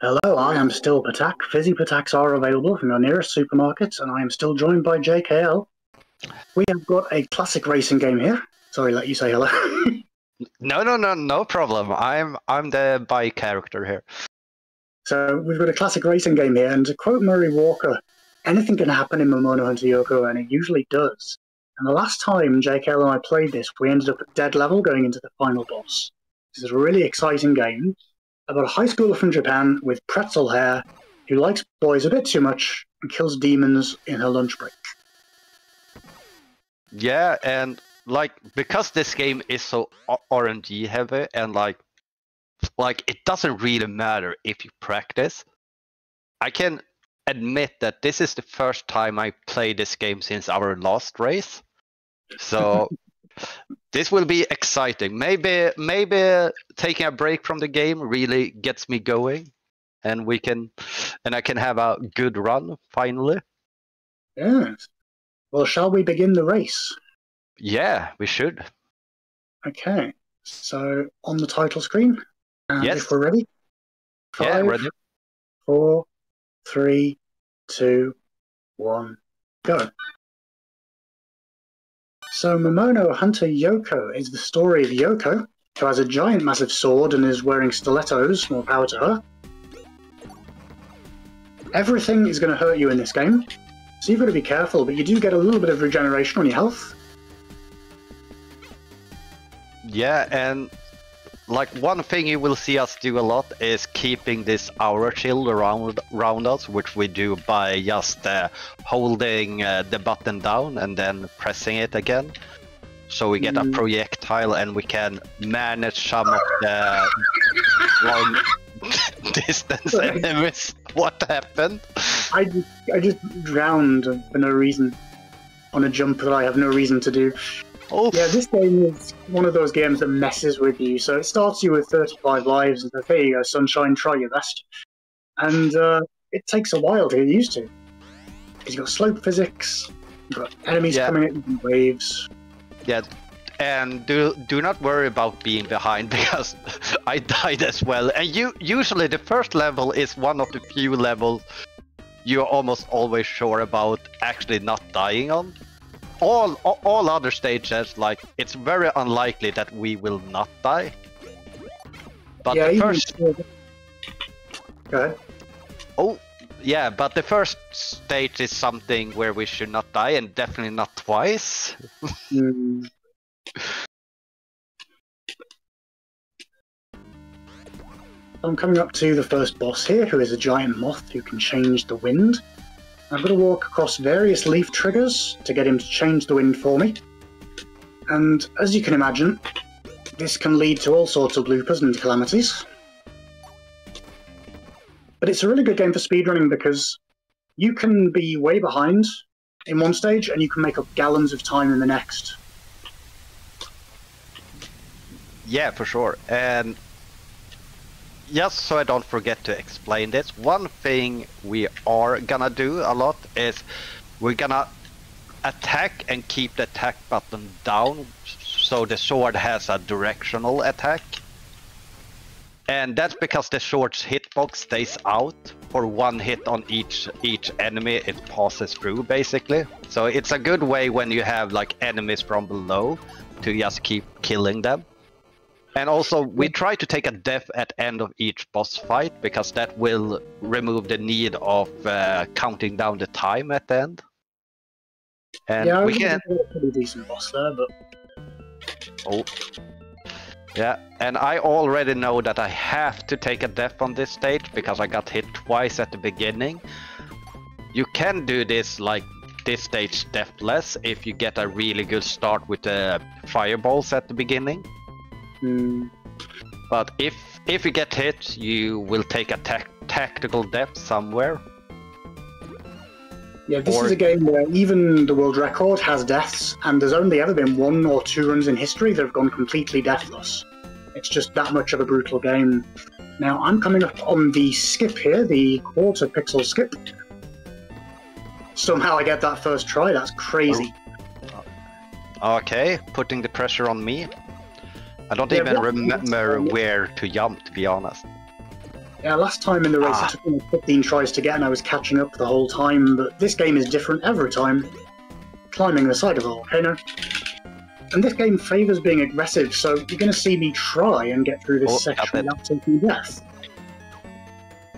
Hello, I am still petaq. Fizzy petaqs are available from your nearest supermarket, and I am still joined by JKL. We have got a classic racing game here. Sorry, let you say hello. No problem. I'm the bike character here. So we've got a classic racing game here, and to quote Murray Walker, anything can happen in Mamono Hunter Yohko, and it usually does. And the last time JKL and I played this, we ended up at dead level going into the final boss. This is a really exciting game about a high schooler from Japan with pretzel hair who likes boys a bit too much and kills demons in her lunch break. Yeah, and like because this game is so RNG heavy and like it doesn't really matter if you practice. I can admit that this is the first time I play this game since our last race. So this will be exciting. Maybe taking a break from the game really gets me going, and I can have a good run finally. Yes. Well, shall we begin the race? Yeah, we should. Okay. So on the title screen, and Yes. if we're ready, 5, Yeah, ready. 4, 3, 2, 1, go. So Mamono Hunter Yohko is the story of Yohko, who has a giant massive sword and is wearing stilettos, more power to her. Everything is going to hurt you in this game, so you've got to be careful, but you do get a little bit of regeneration on your health. Yeah, and like one thing you will see us do a lot is keeping this aura shield around us, which we do by just holding the button down and then pressing it again. So we get a projectile and we can manage some of the long distance enemies. What happened? I just drowned for no reason on a jump that I have no reason to do. Oof. Yeah, this game is one of those games that messes with you. So it starts you with 35 lives and says, "Here you go, sunshine, try your best." And it takes a while to get used to. Because you've got slope physics, you've got enemies coming at you in waves. Yeah, and do not worry about being behind, because I died as well. And usually the first level is one of the few levels you're almost always sure about actually not dying on. All other stages, like, it's very unlikely that we will not die. But yeah, the first... Go ahead. Oh, yeah, but the first stage is something where we should not die, and definitely not twice. I'm coming up to the first boss here, who is a giant moth who can change the wind. I'm going to walk across various leaf triggers to get him to change the wind for me. And as you can imagine, this can lead to all sorts of bloopers and calamities. But it's a really good game for speedrunning because you can be way behind in one stage and you can make up gallons of time in the next. Yeah, for sure. And just so I don't forget to explain this, one thing we are gonna do a lot is we're gonna attack and keep the attack button down so the sword has a directional attack. And that's because the sword's hitbox stays out for one hit on each enemy it passes through, basically. So it's a good way when you have like enemies from below to just keep killing them. And also, we try to take a death at end of each boss fight, because that will remove the need of counting down the time at the end. And yeah, we can... a pretty decent boss there, but... Oh. Yeah, and I already know that I have to take a death on this stage, because I got hit twice at the beginning. You can do this, like, this stage deathless, if you get a really good start with the fireballs at the beginning. But if you get hit, you will take a tactical death somewhere. Yeah, this is a game where even the world record has deaths, and there's only ever been 1 or 2 runs in history that have gone completely deathless. It's just that much of a brutal game. Now, I'm coming up on the skip here, the quarter pixel skip. Somehow I get that first try, that's crazy. Okay, putting the pressure on me. I don't even remember where to jump, to be honest. Yeah, last time in the race it took me 15 tries to get and I was catching up the whole time, but this game is different every time. Climbing the side of the volcano. And this game favours being aggressive, so you're going to see me try and get through this section without taking death.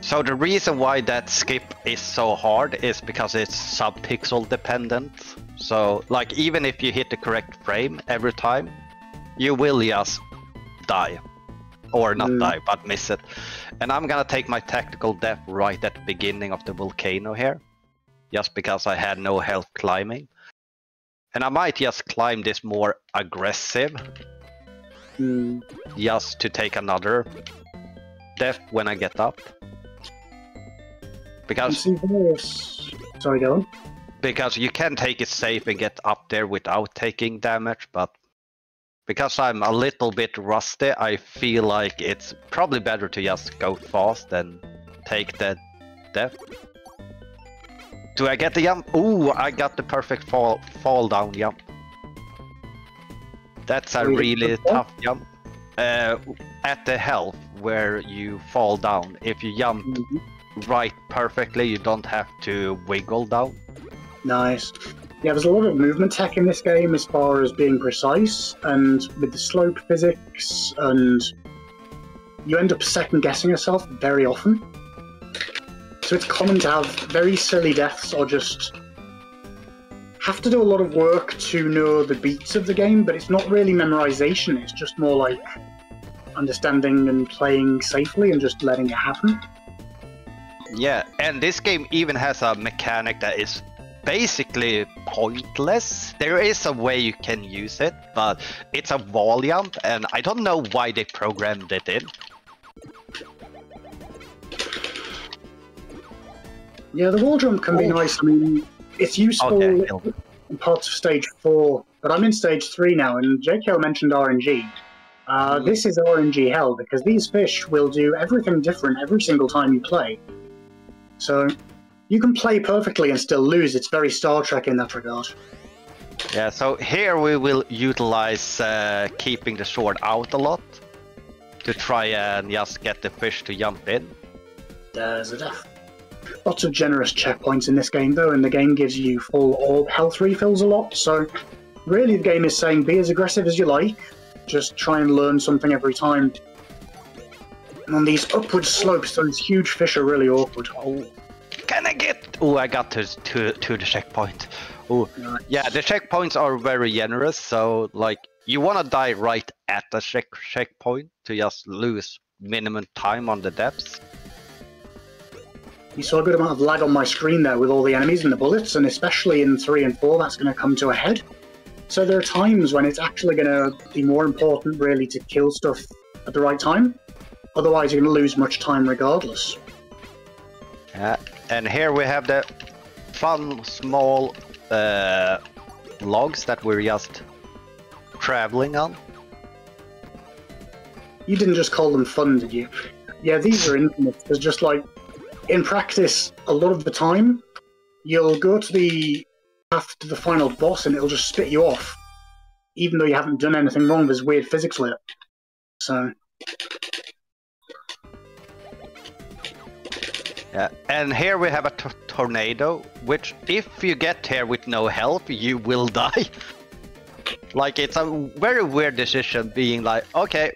So the reason why that skip is so hard is because it's sub-pixel dependent. So, like, even if you hit the correct frame every time, you will just die. Or not die, but miss it. And I'm gonna take my tactical death right at the beginning of the volcano here. Just because I had no health climbing. And I might just climb this more aggressive. Just to take another death when I get up. Because... Sorry, go on. Because you can take it safe and get up there without taking damage, but... Because I'm a little bit rusty, I feel like it's probably better to just go fast and take that death. Do I get the jump? Ooh, I got the perfect fall down jump. That's a really tough jump. At the health where you fall down, if you jump right perfectly, you don't have to wiggle down. Nice. Yeah, there's a lot of movement tech in this game as far as being precise, and with the slope physics, and you end up second-guessing yourself very often. So it's common to have very silly deaths or just have to do a lot of work to know the beats of the game, but it's not really memorization, it's just more like understanding and playing safely and just letting it happen. Yeah, and this game even has a mechanic that is basically pointless. There is a way you can use it, but it's a wall jump, and I don't know why they programmed it in. Yeah, the wall jump can be nice. I mean, it's useful in parts of stage 4, but I'm in stage 3 now, and JKL mentioned RNG. This is RNG hell, because these fish will do everything different every single time you play. So you can play perfectly and still lose. It's very Star Trek in that regard. Yeah, so here we will utilize keeping the sword out a lot to try and just get the fish to jump in. There's a death. Lots of generous checkpoints in this game though, and the game gives you full orb health refills a lot, so really the game is saying be as aggressive as you like, just try and learn something every time. And on these upward slopes, those huge fish are really awkward. Oh, can I get... Oh, I got to the checkpoint. Oh, nice. Yeah, the checkpoints are very generous, so like you want to die right at the checkpoint to just lose minimum time on the depths. You saw a good amount of lag on my screen there with all the enemies and the bullets, and especially in 3 and 4 that's going to come to a head. So there are times when it's actually going to be more important really to kill stuff at the right time. Otherwise you're going to lose much time regardless. Yeah, and here we have the fun small logs that we're just traveling on. You didn't just call them fun, did you? Yeah, these are infamous. There's just like, in practice, a lot of the time, you'll go to the path to the final boss and it'll just spit you off. Even though you haven't done anything wrong, there's weird physics with it. So... Yeah, and here we have a tornado, which if you get here with no help, you will die. Like, it's a very weird decision being like, okay,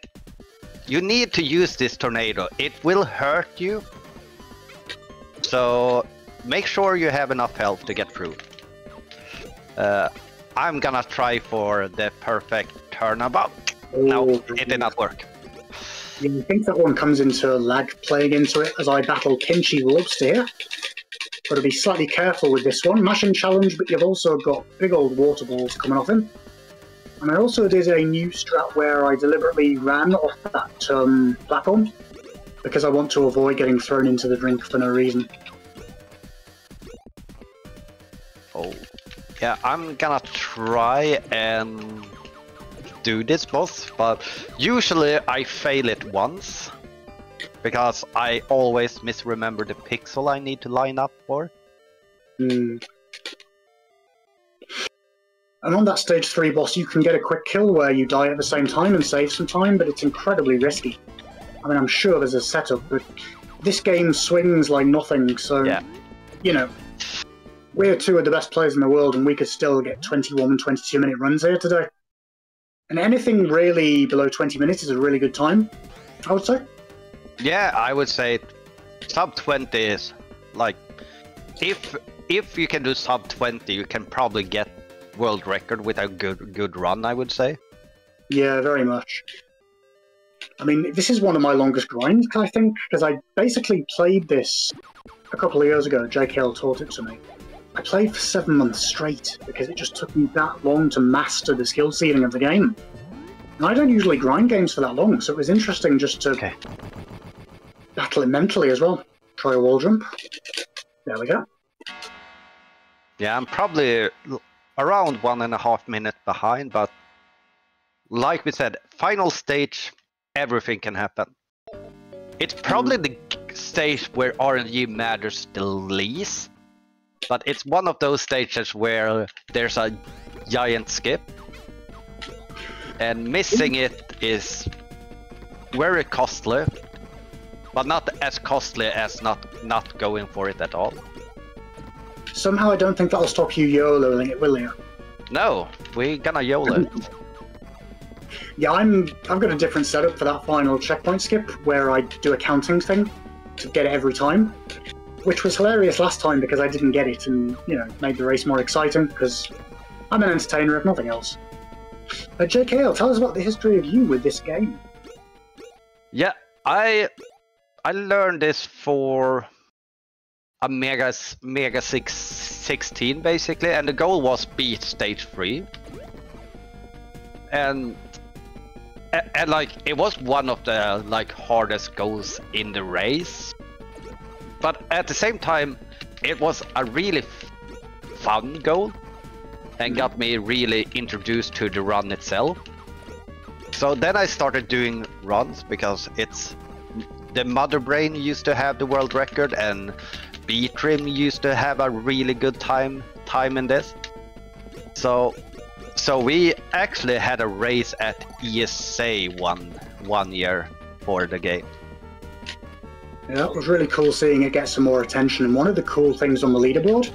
you need to use this tornado. It will hurt you. So make sure you have enough health to get through. I'm gonna try for the perfect turnabout. No, it did not work. Yeah, I think that one comes into lag playing into it as I battle Kinchy Lobster here. Got to be slightly careful with this one. Mashing challenge, but you've also got big old water balls coming off him. And I also did a new strat where I deliberately ran off that platform because I want to avoid getting thrown into the drink for no reason. Oh, yeah, I'm gonna try and do this boss, but usually I fail it once because I always misremember the pixel I need to line up for. And on that stage 3 boss you can get a quick kill where you die at the same time and save some time, but it's incredibly risky. I mean, I'm sure there's a setup, but this game swings like nothing, so, yeah. you know, we're two of the best players in the world and we could still get 21, 22-minute runs here today. And anything really below 20 minutes is a really good time, I would say. Yeah, I would say sub 20 is like, if you can do sub 20, you can probably get world record with a good run, I would say. Yeah, very much. I mean, this is one of my longest grinds, I think, because I basically played this a couple of years ago. JKL taught it to me. I played for 7 months straight because it just took me that long to master the skill ceiling of the game. And I don't usually grind games for that long, so it was interesting just to battle it mentally as well. Try a wall jump. There we go. Yeah, I'm probably around 1.5 minutes behind, but like we said, final stage, everything can happen. It's probably the stage where RNG matters the least, but it's one of those stages where there's a giant skip, and missing it is very costly, but not as costly as not going for it at all. Somehow I don't think that'll stop you YOLOing it, will you? No, we're gonna YOLO it. Yeah, I've got a different setup for that final checkpoint skip, where I do a counting thing to get it every time, which was hilarious last time because I didn't get it and, you know, made the race more exciting because I'm an entertainer if nothing else. JKL, tell us about the history of you with this game. Yeah, I learned this for a Mega 16 basically, and the goal was beat stage 3. And like it was one of the like hardest goals in the race, but at the same time it was a really fun goal and got me really introduced to the run itself. So then I started doing runs because it's the Mother Brain used to have the world record and B-Trim used to have a really good time in this. So we actually had a race at ESA one year for the game. Yeah, it was really cool seeing it get some more attention. And one of the cool things on the leaderboard,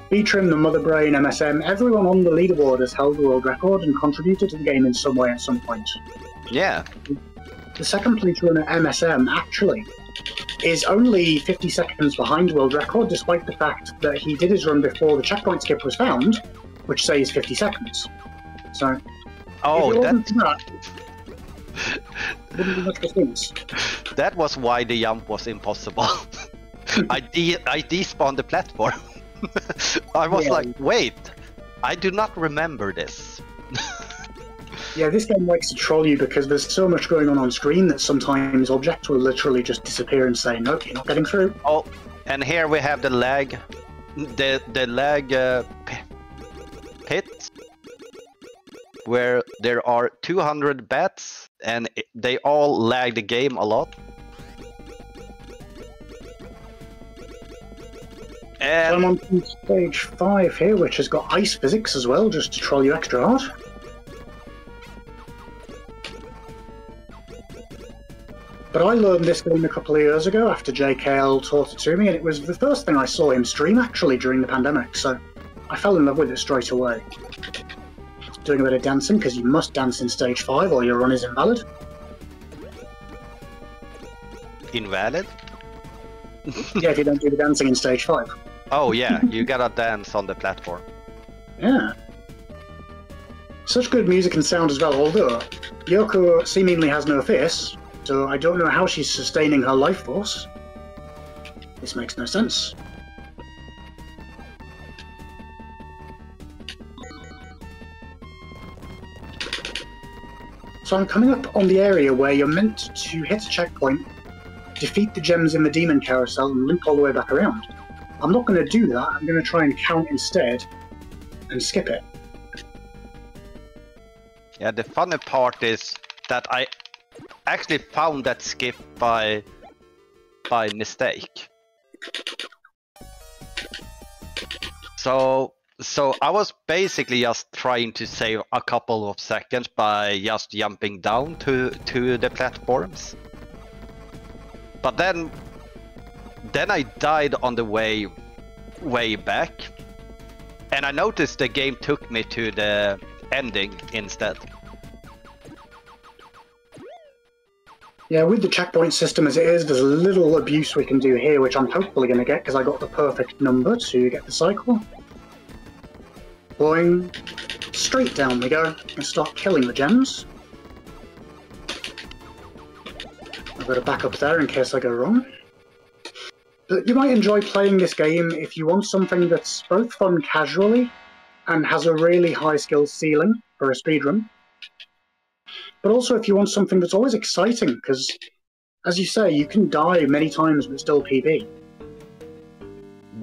B-Trim, the Mother Brain, MSM, everyone on the leaderboard has held the world record and contributed to the game in some way at some point. Yeah. The second place runner, MSM, actually is only 50 seconds behind world record, despite the fact that he did his run before the checkpoint skip was found, which says 50 seconds. So, wouldn't be much difference. That was why the jump was impossible. I despawned the platform. I was like, wait, I do not remember this. Yeah, this game likes to troll you because there's so much going on screen that sometimes objects will literally just disappear and say, nope, you're not getting through. Oh, and here we have the lag, the lag pit, where there are 200 bats and they all lag the game a lot. And I'm on stage 5 here, which has got ice physics as well, just to troll you extra hard. But I learned this game a couple of years ago after JKL taught it to me, and it was the first thing I saw him stream actually during the pandemic, so I fell in love with it straight away. Doing a bit of dancing, because you must dance in stage 5 or your run is invalid. Invalid? Yeah, if you don't do the dancing in stage 5. Oh yeah, you gotta dance on the platform. Yeah. Such good music and sound as well, although Yohko seemingly has no face, so I don't know how she's sustaining her life force. This makes no sense. So I'm coming up on the area where you're meant to hit a checkpoint, defeat the gems in the demon carousel, and loop all the way back around. I'm not going to do that, I'm going to try and count instead, and skip it. Yeah, the funny part is that I actually found that skip by mistake. So I was basically just trying to save a couple of seconds by just jumping down to the platforms. But then then I died on the way back, and I noticed the game took me to the ending instead. Yeah, with the checkpoint system as it is, there's a little abuse we can do here, which I'm hopefully going to get because I got the perfect number to get the cycle. Boing. Straight down we go and start killing the gems. I've got to back up there in case I go wrong. But you might enjoy playing this game if you want something that's both fun casually and has a really high skill ceiling for a speedrun. But also if you want something that's always exciting, because, as you say, you can die many times but still PB.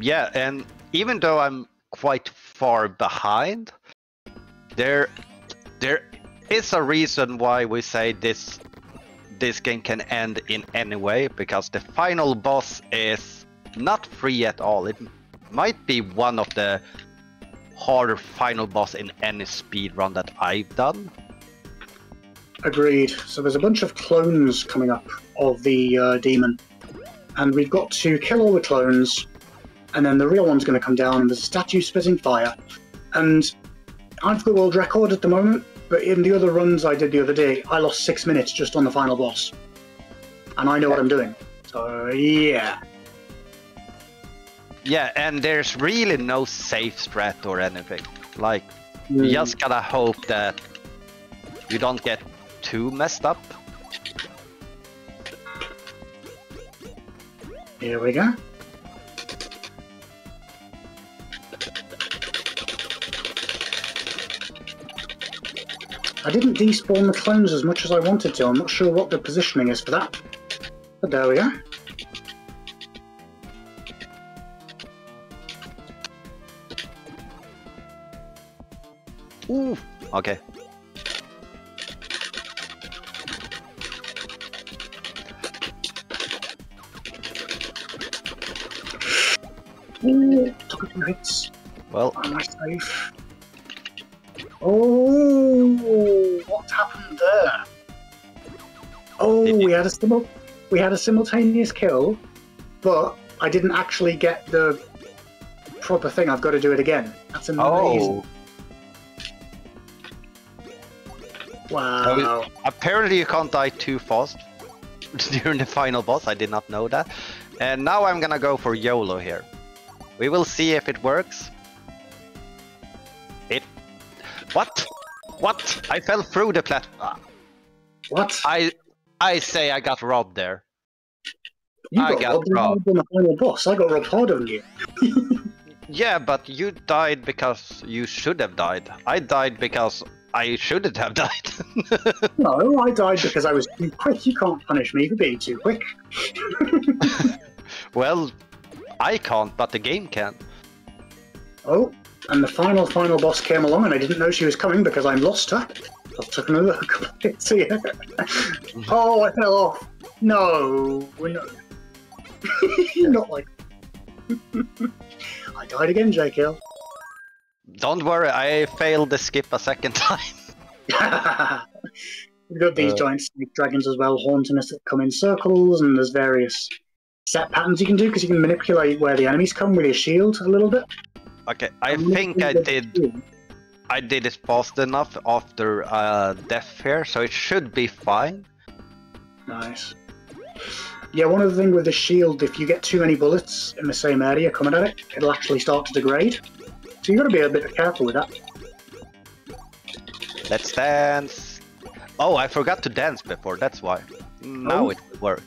Yeah, and even though I'm quite far behind, there is a reason why we say this game can end in any way, because the final boss is not free at all. It might be one of the harder final boss in any speedrun that I've done. Agreed. So there's a bunch of clones coming up of the demon, and we've got to kill all the clones, and then the real one's going to come down, and there's a statue spitting fire. And I've the world record at the moment, but in the other runs I did the other day, I lost 6 minutes just on the final boss. And I know what I'm doing. So, yeah. Yeah, and there's really no safe strat or anything. Like, you just gotta hope that you don't get too messed up. Here we go. I didn't despawn the clones as much as I wanted to. I'm not sure what the positioning is for that. But there we go. Ooh, okay. Ooh, took a few hits. Well, am I safe? Oh, what happened there? Oh, we had a simultaneous kill, but I didn't actually get the proper thing. I've got to do it again. That's amazing. oh. Wow. Apparently you can't die too fast during the final boss. I did not know that. And now I'm gonna go for YOLO here. We will see if it works. What? What? I fell through the platform. What? I say I got robbed there. You got robbed on the final boss. I got robbed harder than you. Yeah, but you died because you should have died. I died because I shouldn't have died. No, I died because I was too quick. You can't punish me for being too quick. Well, I can't, but the game can. Oh, and the final boss came along, and I didn't know she was coming because I lost her. I took another couple of hits here. Oh, I fell off. No, no. Not like. I died again, JKL. Don't worry, I failed the skip a second time. We've got these giant snake dragons as well, haunting us that come in circles, and there's various set patterns you can do because you can manipulate where the enemies come with your shield a little bit. Okay, I think I did it fast enough after death here, so it should be fine. Nice. Yeah, one other thing with the shield, if you get too many bullets in the same area coming at it, it'll actually start to degrade. So you've got to be a bit careful with that. Let's dance. Oh, I forgot to dance before, that's why. Now it will work.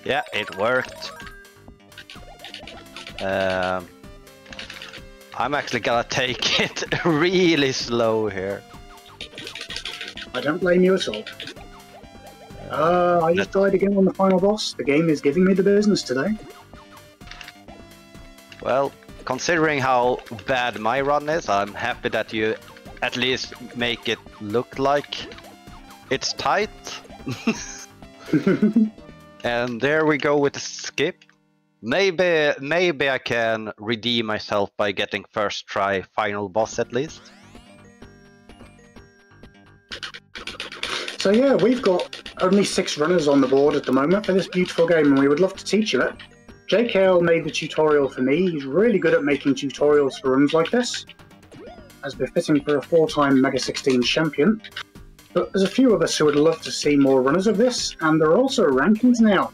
Yeah, it worked. I'm actually gonna take it really slow here. I don't blame you at all. I just died again on the final boss. The game is giving me the business today. Well, considering how bad my run is, I'm happy that you at least make it look like it's tight. And there we go with the skip. Maybe I can redeem myself by getting first try final boss at least. So yeah, we've got only 6 runners on the board at the moment for this beautiful game, and we would love to teach you it. JKL made the tutorial for me. He's really good at making tutorials for runs like this, as befitting for a 4-time Mega 16 champion. But there's a few of us who would love to see more runners of this, and there are also rankings now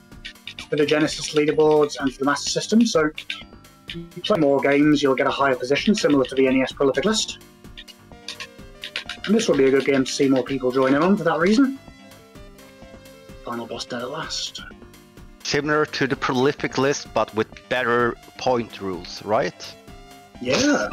for the Genesis leaderboards and for the Master System, so if you play more games, you'll get a higher position, similar to the NES Prolific list. And this will be a good game to see more people join in on for that reason. Final boss dead at last. Similar to the Prolific list, but with better point rules, right? Yeah.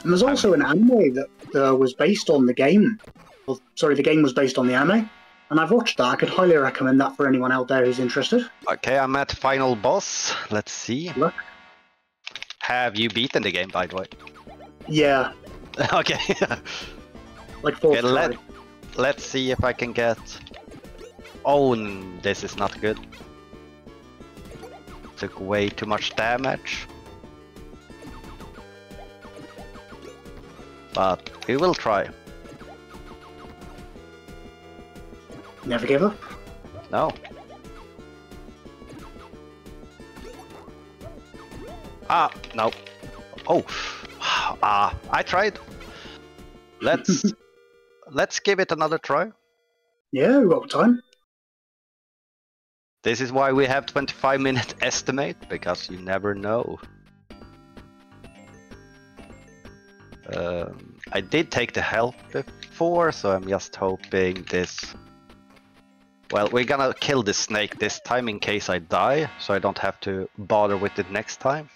And there's also an anime that was based on the game. Well, sorry, the game was based on the anime. And I've watched that. I could highly recommend that for anyone out there who's interested. Okay, I'm at final boss. Let's see. Look. Have you beaten the game, by the way? Yeah. Okay. Like 4 okay, let's see if I can get... Oh, this is not good. Took way too much damage. But we will try. Never give up? No. Ah, no. Oh. I tried. Let's give it another try. Yeah, we've got time. This is why we have 25-minute estimate, because you never know. I did take the help before, so I'm just hoping this... Well, we're gonna kill this snake this time in case I die, so I don't have to bother with it next time.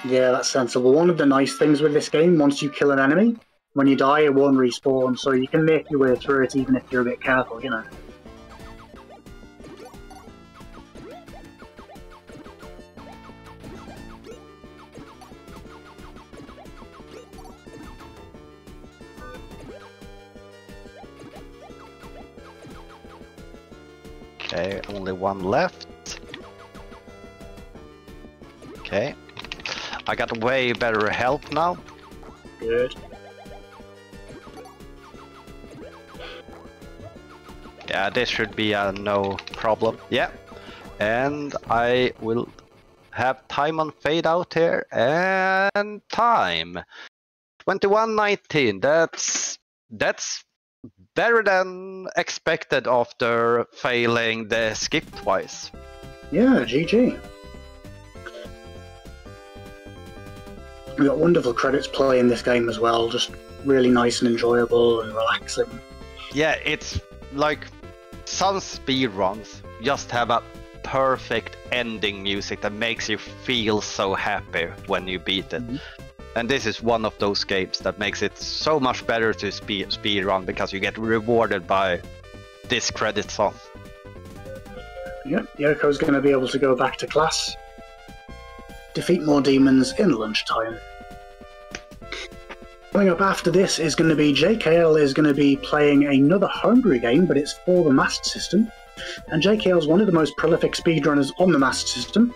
Yeah, that's sensible. One of the nice things with this game, once you kill an enemy, when you die it won't respawn, so you can make your way through it even if you're a bit careful, you know. Okay, only one left. Okay. I got way better health now. Good. Yeah, this should be a no problem. Yeah. And I will have time on fade out here. And time. 21:19. That's better than expected after failing the skip twice. Yeah, GG. We got wonderful credits playing this game as well, just really nice and enjoyable and relaxing. Yeah, it's like some speedruns just have a perfect ending music that makes you feel so happy when you beat it. Mm-hmm. And this is one of those games that makes it so much better to speedrun because you get rewarded by this credit song. Yeah, Yohko's going to be able to go back to class. Defeat more demons in lunchtime. Coming up after this is going to be JKL is going to be playing another homebrew game, but it's for the Master System. And JKL is one of the most prolific speedrunners on the Master System.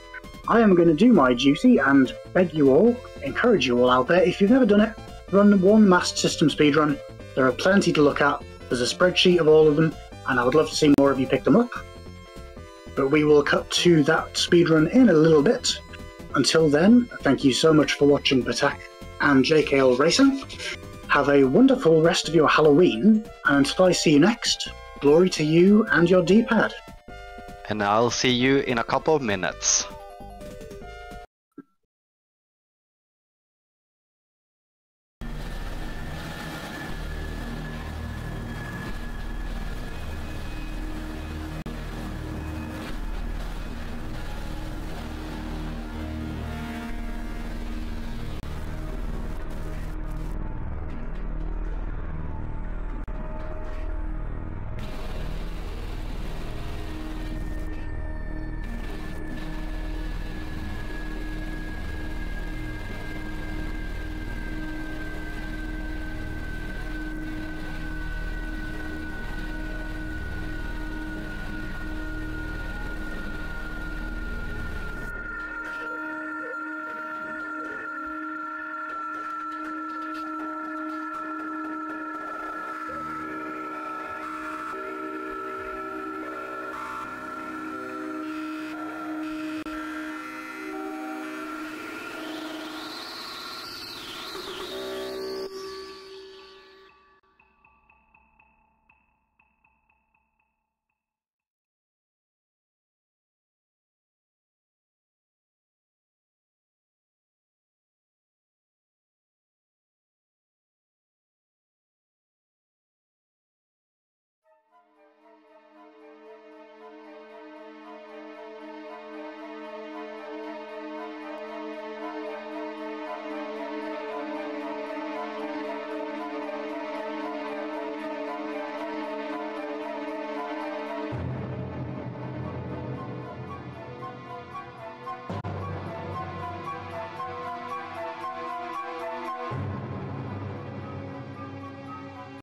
I am going to do my duty and beg you all, encourage you all out there, if you've never done it, run one Master System speedrun. There are plenty to look at. There's a spreadsheet of all of them, and I would love to see more of you pick them up. But we will cut to that speedrun in a little bit. Until then, thank you so much for watching petaq and JKL0ser. Have a wonderful rest of your Halloween, and until I see you next, glory to you and your D-pad. And I'll see you in a couple of minutes.